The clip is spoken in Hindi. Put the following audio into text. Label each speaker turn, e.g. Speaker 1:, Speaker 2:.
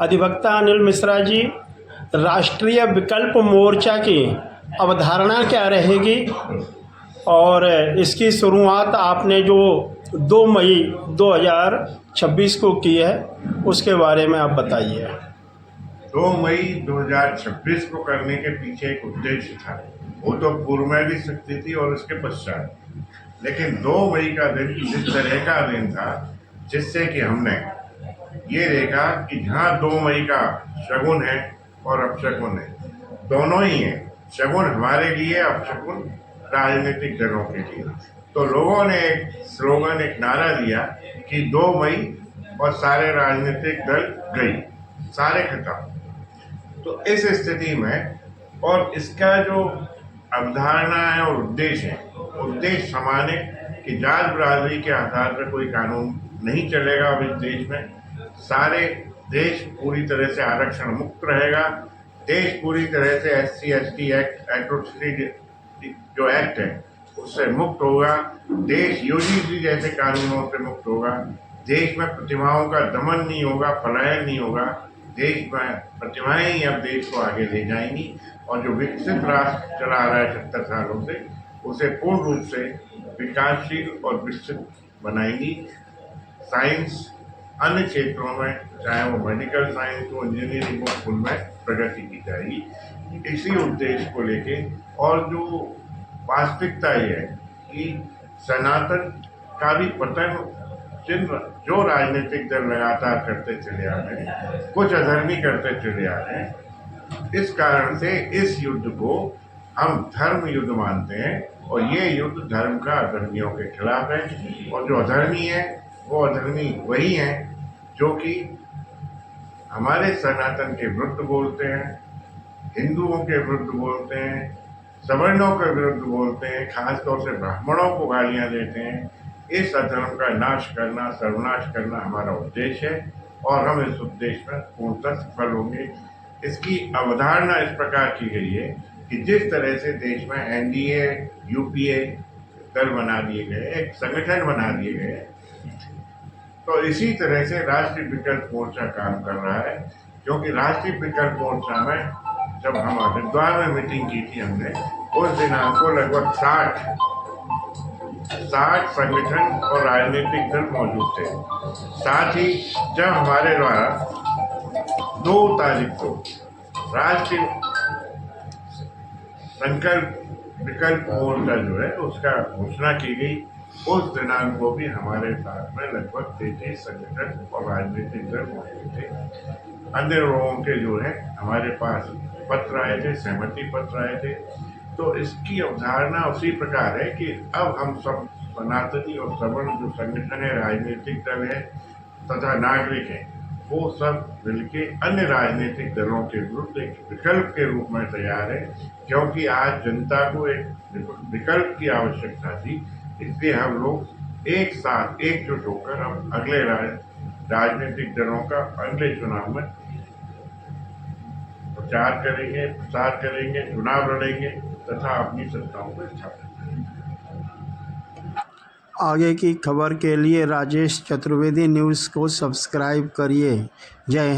Speaker 1: अधिवक्ता अनिल मिश्रा जी, राष्ट्रीय विकल्प मोर्चा की अवधारणा क्या रहेगी और इसकी शुरुआत आपने जो 2 मई 2026 को की है उसके बारे में आप बताइए।
Speaker 2: 2 मई 2026 को करने के पीछे एक उद्देश्य था। वो तो पूर्व में भी सकती थी और उसके पश्चात, लेकिन 2 मई का दिन जिस तरह का दिन था जिससे कि हमने ये देखा कि जहाँ 2 मई का शगुन है और अपशगुन है, दोनों ही है। शगुन हमारे लिए, अपशगुन राजनीतिक दलों के लिए। तो लोगों ने एक स्लोगन, एक नारा दिया कि 2 मई और सारे राजनीतिक दल गई, सारे खत्म। तो इस स्थिति में, और इसका जो अवधारणा है और उद्देश्य है, उद्देश्य समान है कि जात बरादरी के आधार पर कोई कानून नहीं चलेगा अब इस देश में। सारे देश पूरी तरह से आरक्षण मुक्त रहेगा। देश पूरी तरह से SC/ST एक्ट, एट्रोसिटी जो एक्ट है उससे मुक्त होगा। देश UGC जैसे कानूनों से मुक्त होगा। देश में प्रतिभाओं का दमन नहीं होगा, पलायन नहीं होगा। देश में प्रतिभाएं ही अब देश को आगे ले जाएंगी और जो विकसित राष्ट्र चला आ रहा है 70 सालों से, उसे पूर्ण रूप से विकासशील और विकसित बनाएंगी। साइंस अन्य क्षेत्रों में, चाहे वो मेडिकल साइंस हो, इंजीनियरिंग हो, उनमें प्रगति की जाएगी। इसी उद्देश्य को लेके, और जो वास्तविकता ये है कि सनातन का भी पतन चिन्ह जो राजनीतिक दल लगातार करते चले आ रहे हैं, कुछ अधर्मी करते चले आ रहे हैं। इस कारण से इस युद्ध को हम धर्म युद्ध मानते हैं और ये युद्ध धर्म का अधर्मियों के खिलाफ है। और जो अधर्मी है वो अधर्मी वही हैं जो कि हमारे सनातन के विरुद्ध बोलते हैं, हिंदुओं के विरुद्ध बोलते हैं, सवर्णों के विरुद्ध बोलते हैं, खासतौर से ब्राह्मणों को गालियां देते हैं। इस अधर्म का नाश करना, सर्वनाश करना हमारा उद्देश्य है और हम इस उद्देश्य में पूर्णतः सफल होंगे। इसकी अवधारणा इस प्रकार की गई है कि जिस तरह से देश में NDA, UPA दल बना दिए गए, एक संगठन बना दिए गए, तो इसी तरह से राष्ट्रीय विकल्प मोर्चा काम कर रहा है। क्योंकि राष्ट्रीय विकल्प मोर्चा में जब हम हरिद्वार में मीटिंग की थी हमने, उस दिनांक को लगभग 60 संगठन और राजनीतिक दल मौजूद थे। साथ ही जब हमारे द्वारा 2 तारीख को राष्ट्रीय संकल्प विकल्प मोर्चा जो है उसका घोषणा की गई, उस दिनांक को भी हमारे साथ में लगभग 33 संगठन और राजनीतिक दल मौजूद थे। अन्य लोगों के जो है हमारे पास पत्र आए थे, सहमति पत्र आए थे। तो इसकी अवधारणा उसी प्रकार है कि अब हम सब सनातनी और सवर्ण जो संगठन है, राजनीतिक दल है तथा नागरिक है, वो सब मिलके अन्य राजनीतिक दलों के विरुद्ध एक विकल्प के रूप में तैयार है। क्योंकि आज जनता को एक विकल्प की आवश्यकता थी, इसलिए हम लोग एक साथ एकजुट होकर हम अगले राजनीतिक दलों का अगले चुनाव में प्रचार करेंगे, प्रसार करेंगे, चुनाव लड़ेंगे तथा अपनी सत्ताओं को स्थापित करेंगे।
Speaker 1: आगे की खबर के लिए राजेश चतुर्वेदी न्यूज़ को सब्सक्राइब करिए। जय हिंद।